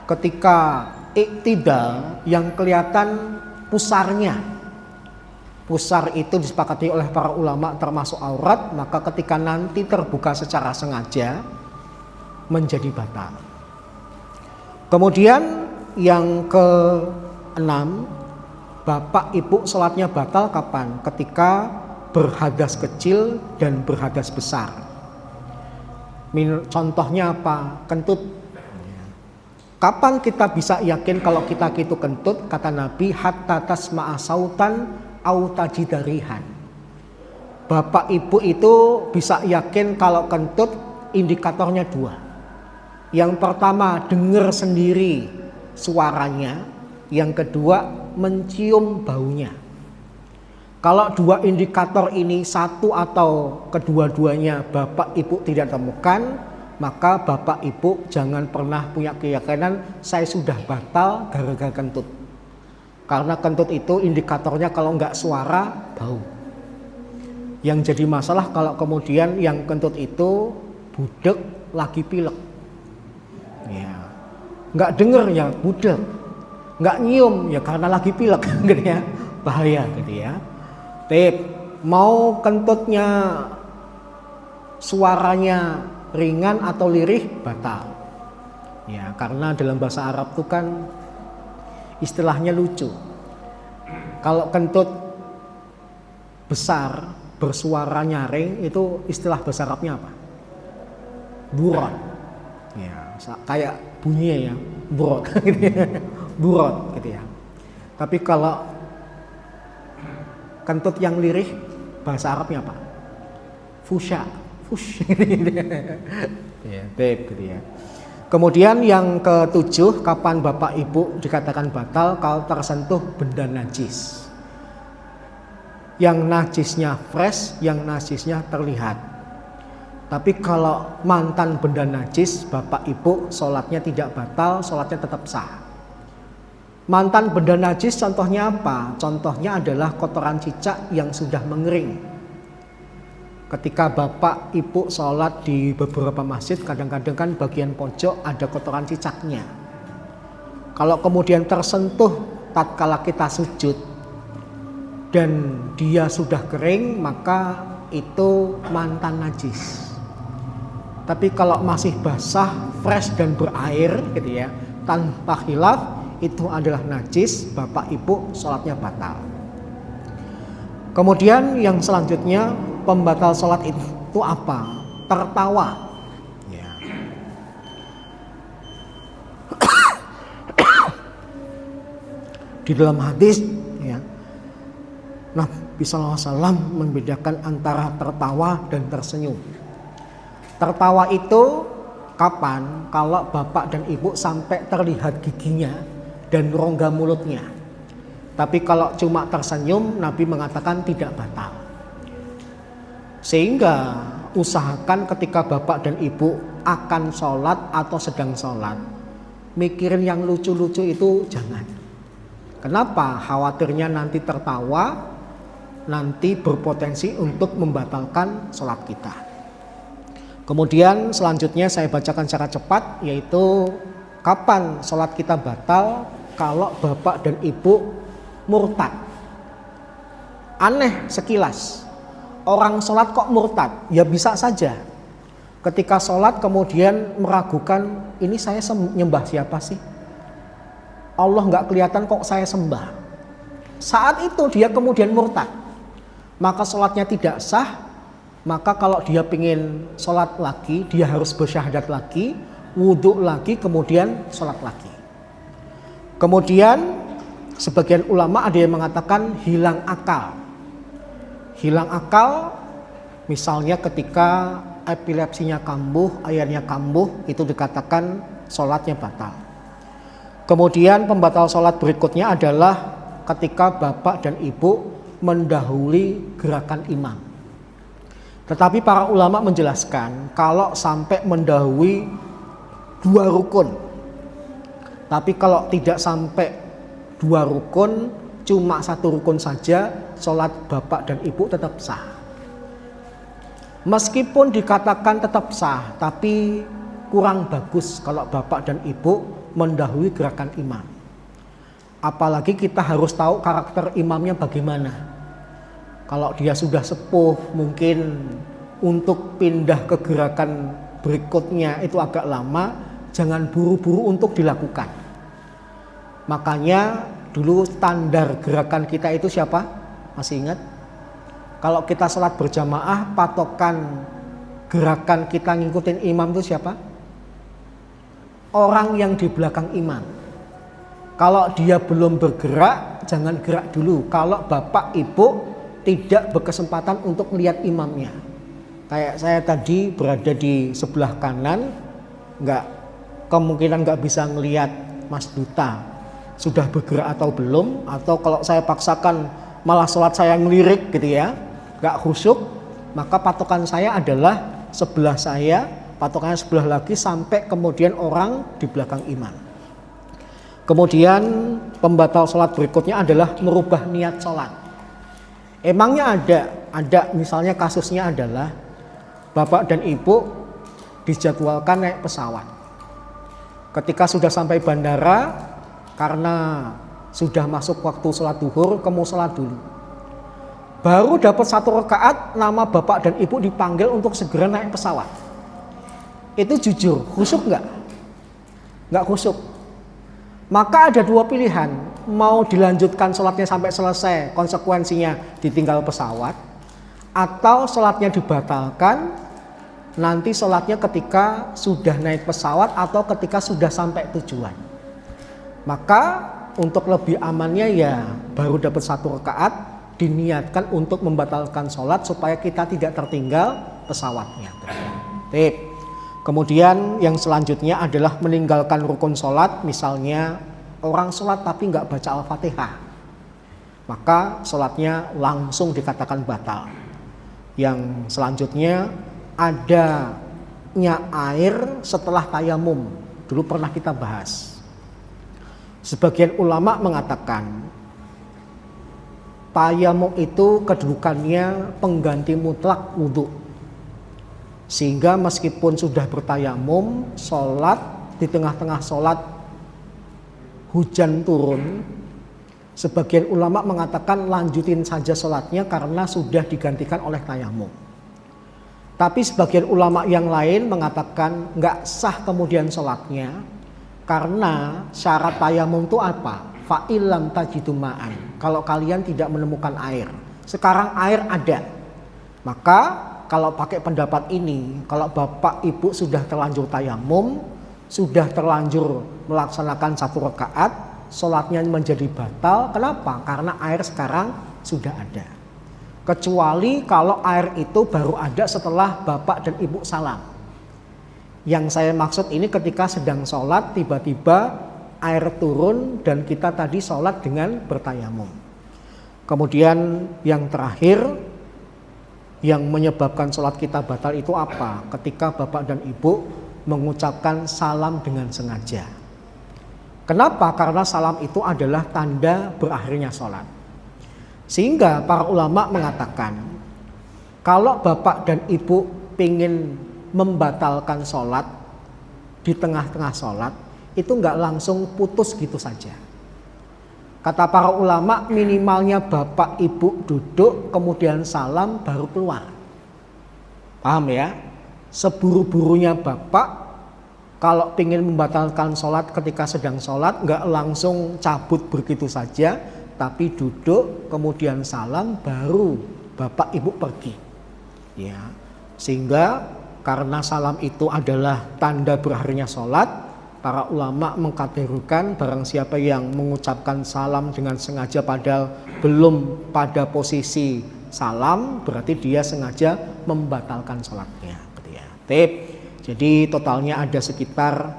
ketika iktidal yang kelihatan pusarnya. Pusar itu disepakati oleh para ulama termasuk aurat, maka ketika nanti terbuka secara sengaja menjadi batal. Kemudian yang keenam, bapak ibu sholatnya batal kapan? Ketika berhadas kecil dan berhadas besar. Contohnya apa? Kentut. Kapan kita bisa yakin kalau kita itu kentut? Kata Nabi, hatta tasma'a sautan au tajidarihan. Bapak ibu itu bisa yakin kalau kentut indikatornya dua. Yang pertama dengar sendiri suaranya, yang kedua mencium baunya. Kalau dua indikator ini satu atau kedua-duanya bapak ibu tidak temukan, maka bapak ibu jangan pernah punya keyakinan saya sudah batal gara-gara kentut. Karena kentut itu indikatornya kalau enggak suara, bau. Yang jadi masalah kalau kemudian yang kentut itu budek lagi pilek. Ya. Enggak denger ya budek. Enggak nyium ya karena lagi pilek gitu ya. Bahaya gitu ya. Mau kentutnya suaranya ringan atau lirih, batal. Ya, karena dalam bahasa Arab itu kan istilahnya lucu. Kalau kentut besar bersuara nyaring itu istilah bahasa Arabnya apa? Burot. Ya, kayak bunyinya ya, burot gitu ya. Burot gitu ya. Tapi kalau kentut yang lirih bahasa Arabnya apa? Fusya. Ya, gitu ya. Kemudian yang ketujuh, kapan bapak ibu dikatakan batal? Kalau tersentuh benda najis. Yang najisnya fresh, yang najisnya terlihat. Tapi kalau mantan benda najis, bapak ibu sholatnya tidak batal, sholatnya tetap sah. Mantan benda najis contohnya apa? Contohnya adalah kotoran cicak yang sudah mengering. Ketika bapak ibu sholat di beberapa masjid, kadang-kadang kan bagian pojok ada kotoran cicaknya. Kalau kemudian tersentuh tatkala kita sujud dan dia sudah kering, maka itu mantan najis. Tapi kalau masih basah, fresh dan berair gitu ya, tanpa khilaf, itu adalah najis, bapak ibu sholatnya batal. Kemudian yang selanjutnya, pembatal sholat itu apa? Tertawa. Ya. Di dalam hadis ya, Nabi SAW membedakan antara tertawa dan tersenyum. Tertawa itu kapan? Kalau bapak dan ibu sampai terlihat giginya dan rongga mulutnya. Tapi kalau cuma tersenyum, Nabi mengatakan tidak batal. Sehingga usahakan ketika bapak dan ibu akan sholat atau sedang sholat, mikirin yang lucu-lucu itu jangan. Kenapa? Khawatirnya nanti tertawa, nanti berpotensi untuk membatalkan sholat kita. Kemudian selanjutnya saya bacakan secara cepat, yaitu kapan sholat kita batal kalau bapak dan ibu murtad. Aneh sekilas, orang sholat kok murtad? Ya bisa saja. Ketika sholat kemudian meragukan, ini saya nyembah siapa sih? Allah nggak kelihatan kok saya sembah. Saat itu dia kemudian murtad, maka sholatnya tidak sah. Maka kalau dia ingin sholat lagi, dia harus bersyahadat lagi, wudhu lagi, kemudian sholat lagi. Kemudian sebagian ulama ada yang mengatakan hilang akal. Hilang akal misalnya ketika epilepsinya kambuh, airnya kambuh, itu dikatakan sholatnya batal. Kemudian pembatal sholat berikutnya adalah ketika bapak dan ibu mendahului gerakan imam. Tetapi para ulama menjelaskan kalau sampai mendahului 2 rukun. Tapi kalau tidak sampai 2 rukun, cuma 1 rukun saja, sholat bapak dan ibu tetap sah. Meskipun dikatakan tetap sah, tapi kurang bagus kalau bapak dan ibu mendahului gerakan imam. Apalagi kita harus tahu karakter imamnya bagaimana. Kalau dia sudah sepuh, mungkin untuk pindah ke gerakan berikutnya itu agak lama, jangan buru-buru untuk dilakukan. Makanya dulu standar gerakan kita itu siapa? Masih ingat? Kalau kita sholat berjamaah, patokan gerakan kita ngikutin imam itu siapa? Orang yang di belakang imam. Kalau dia belum bergerak, jangan gerak dulu. Kalau bapak ibu tidak berkesempatan untuk melihat imamnya. Kayak saya tadi berada di sebelah kanan, kemungkinan nggak bisa ngelihat Mas Duta sudah bergerak atau belum. Atau kalau saya paksakan malah sholat saya ngelirik gitu ya, nggak khusyuk, maka patokan saya adalah sebelah saya, patokannya sebelah lagi sampai kemudian orang di belakang imam. Kemudian pembatal sholat berikutnya adalah merubah niat sholat. Emangnya ada misalnya kasusnya adalah bapak dan ibu dijadwalkan naik pesawat. Ketika sudah sampai bandara, karena sudah masuk waktu sholat duhur, kamu sholat dulu. Baru dapat 1 rakaat, nama bapak dan ibu dipanggil untuk segera naik pesawat. Itu jujur, khusyuk nggak? Nggak khusyuk. Maka ada 2 pilihan, mau dilanjutkan sholatnya sampai selesai, konsekuensinya ditinggal pesawat, atau sholatnya dibatalkan, nanti sholatnya ketika sudah naik pesawat atau ketika sudah sampai tujuan. Maka untuk lebih amannya ya baru dapat 1 rakaat, diniatkan untuk membatalkan sholat supaya kita tidak tertinggal pesawatnya. Tip. Kemudian yang selanjutnya adalah meninggalkan rukun sholat, misalnya orang sholat tapi nggak baca Al-Fatihah, maka sholatnya langsung dikatakan batal. Yang selanjutnya adanya air setelah tayamum, dulu pernah kita bahas. Sebagian ulama mengatakan tayamum itu kedudukannya pengganti mutlak wudhu. Sehingga meskipun sudah bertayamum, sholat di tengah-tengah sholat hujan turun, sebagian ulama mengatakan lanjutin saja sholatnya karena sudah digantikan oleh tayamum. Tapi sebagian ulama yang lain mengatakan nggak sah kemudian sholatnya karena syarat tayamum itu apa? Fa'ilam tajidu ma'an. Kalau kalian tidak menemukan air, sekarang air ada, maka kalau pakai pendapat ini, kalau bapak ibu sudah terlanjur tayamum, sudah terlanjur melaksanakan 1 rakaat, sholatnya menjadi batal. Kenapa? Karena air sekarang sudah ada. Kecuali kalau air itu baru ada setelah bapak dan ibu salam. Yang saya maksud ini ketika sedang sholat tiba-tiba air turun dan kita tadi sholat dengan bertayamum. Kemudian yang terakhir yang menyebabkan sholat kita batal itu apa? Ketika bapak dan ibu mengucapkan salam dengan sengaja. Kenapa? Karena salam itu adalah tanda berakhirnya sholat. Sehingga para ulama mengatakan kalau bapak dan ibu ingin membatalkan sholat di tengah-tengah sholat itu nggak langsung putus gitu saja. Kata para ulama minimalnya bapak ibu duduk kemudian salam baru keluar. Paham ya? Seburu-burunya bapak kalau ingin membatalkan sholat ketika sedang sholat nggak langsung cabut begitu saja, tapi duduk kemudian salam baru bapak ibu pergi. Ya, sehingga karena salam itu adalah tanda berakhirnya sholat, para ulama mengkategorikan barang siapa yang mengucapkan salam dengan sengaja padahal belum pada posisi salam, berarti dia sengaja membatalkan sholatnya. Jadi totalnya ada sekitar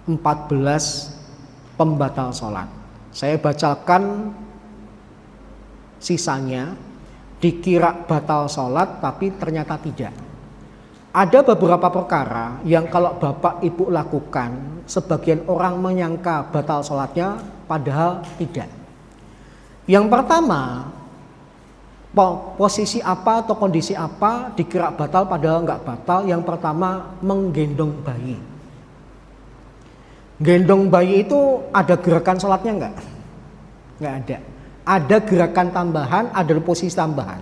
14 pembatal sholat. Saya bacakan sisanya, dikira batal sholat tapi ternyata tidak. Ada beberapa perkara yang kalau bapak ibu lakukan, sebagian orang menyangka batal sholatnya padahal tidak. Yang pertama, posisi apa atau kondisi apa dikira batal padahal nggak batal. Yang pertama, menggendong bayi. Gendong bayi itu ada gerakan sholatnya nggak? Nggak ada. Ada gerakan tambahan, ada posisi tambahan.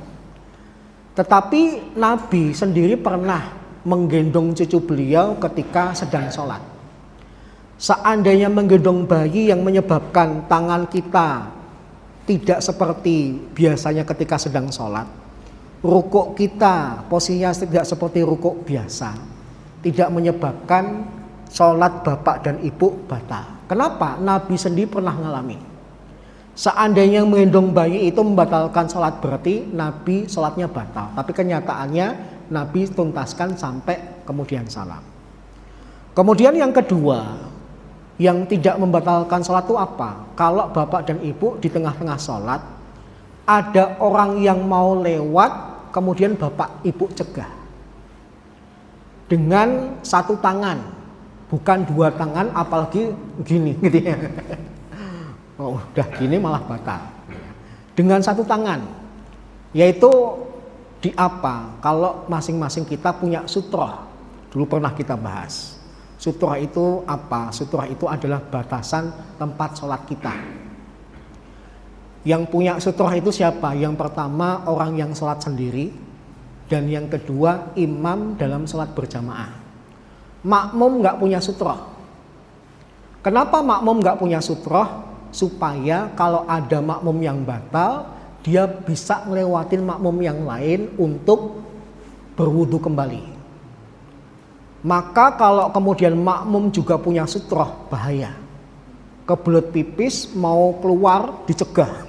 Tetapi Nabi sendiri pernah menggendong cucu beliau ketika sedang sholat. Seandainya menggendong bayi yang menyebabkan tangan kita tidak seperti biasanya ketika sedang sholat, rukuk kita posisinya tidak seperti rukuk biasa, tidak menyebabkan sholat bapak dan ibu batal. Kenapa? Nabi sendiri pernah mengalami. Seandainya menggendong bayi itu membatalkan sholat, berarti Nabi sholatnya batal. Tapi kenyataannya Nabi tuntaskan sampai kemudian salam. Kemudian yang kedua, yang tidak membatalkan sholat itu apa? Kalau bapak dan ibu di tengah-tengah sholat, ada orang yang mau lewat, kemudian bapak ibu cegah dengan satu tangan, bukan dua tangan, apalagi gini gitu ya. Oh, udah gini malah batal. Dengan satu tangan, yaitu di apa? Kalau masing-masing kita punya sutroh, dulu pernah kita bahas. Sutroh itu apa? Sutroh itu adalah batasan tempat sholat kita. Yang punya sutroh itu siapa? Yang pertama orang yang sholat sendiri, dan yang kedua imam dalam sholat berjamaah. Makmum nggak punya sutroh. Kenapa makmum nggak punya sutroh? Supaya kalau ada makmum yang batal, dia bisa ngelewatin makmum yang lain untuk berwudu kembali. Maka kalau kemudian makmum juga punya sutroh, bahaya. Kebelet pipis mau keluar dicegah.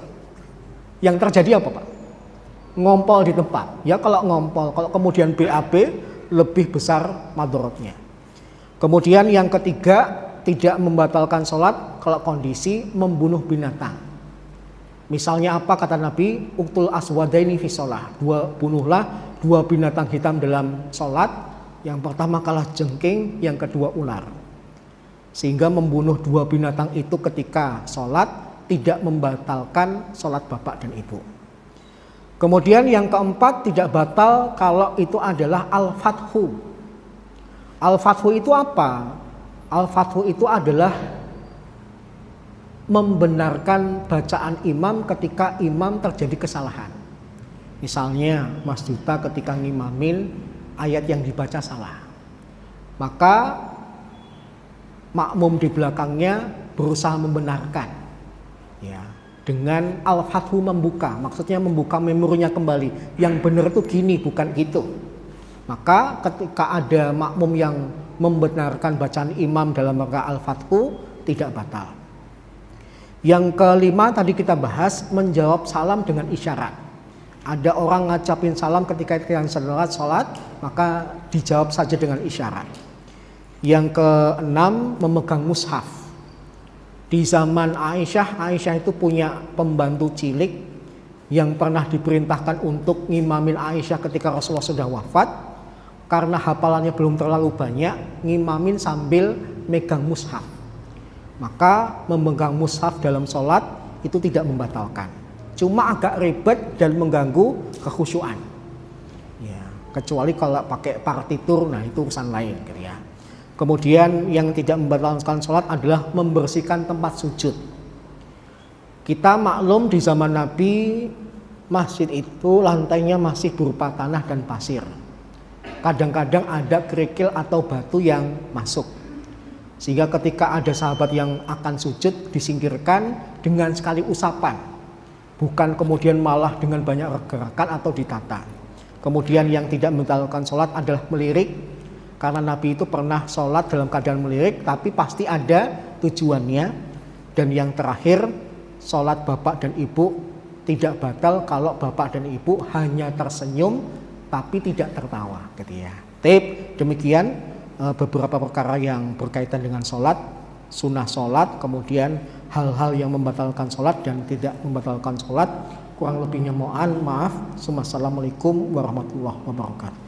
Yang terjadi apa Pak? Ngompol di tempat. Ya kalau ngompol, kalau kemudian BAB lebih besar madorotnya. Kemudian yang ketiga, tidak membatalkan sholat kalau kondisi membunuh binatang. Misalnya apa kata Nabi? Uktul aswadaini fi sholah. Bunuhlah dua binatang hitam dalam sholat. Yang pertama kalah jengking, yang kedua ular. Sehingga membunuh dua binatang itu ketika sholat tidak membatalkan sholat bapak dan ibu. Kemudian yang keempat, tidak batal kalau itu adalah al-fathu. Al-fathu itu apa? Al-fathu itu adalah membenarkan bacaan imam ketika imam terjadi kesalahan. Misalnya Mas Duta ketika ngimamin ayat yang dibaca salah, maka makmum di belakangnya berusaha membenarkan, ya, dengan al-fathu membuka, maksudnya membuka memorinya kembali. Yang benar itu gini, bukan gitu. Maka ketika ada makmum yang membenarkan bacaan imam dalam rakaat al-fathu, tidak batal. Yang kelima tadi kita bahas menjawab salam dengan isyarat. Ada orang ngacapin salam ketika kita sholat, maka dijawab saja dengan isyarat. Yang keenam memegang mushaf. Di zaman Aisyah itu punya pembantu cilik yang pernah diperintahkan untuk ngimamin Aisyah ketika Rasulullah sudah wafat. Karena hafalannya belum terlalu banyak, ngimamin sambil megang mushaf. Maka memegang mushaf dalam sholat itu tidak membatalkan. Cuma agak ribet dan mengganggu kekhusyuan. Ya, kecuali kalau pakai partitur, nah itu urusan lain gitu ya. Kemudian yang tidak membatalkan sholat adalah membersihkan tempat sujud. Kita maklum di zaman Nabi, masjid itu lantainya masih berupa tanah dan pasir. Kadang-kadang ada kerikil atau batu yang masuk. Sehingga ketika ada sahabat yang akan sujud disingkirkan dengan sekali usapan. Bukan kemudian malah dengan banyak gerakan atau ditata. Kemudian yang tidak membatalkan sholat adalah melirik. Karena Nabi itu pernah sholat dalam keadaan melirik, tapi pasti ada tujuannya. Dan yang terakhir, sholat bapak dan ibu tidak batal kalau bapak dan ibu hanya tersenyum tapi tidak tertawa gitu ya. Demikian beberapa perkara yang berkaitan dengan sholat, sunnah sholat, kemudian hal-hal yang membatalkan sholat dan tidak membatalkan sholat. Kurang lebihnya mohon maaf. Assalamualaikum warahmatullahi wabarakatuh.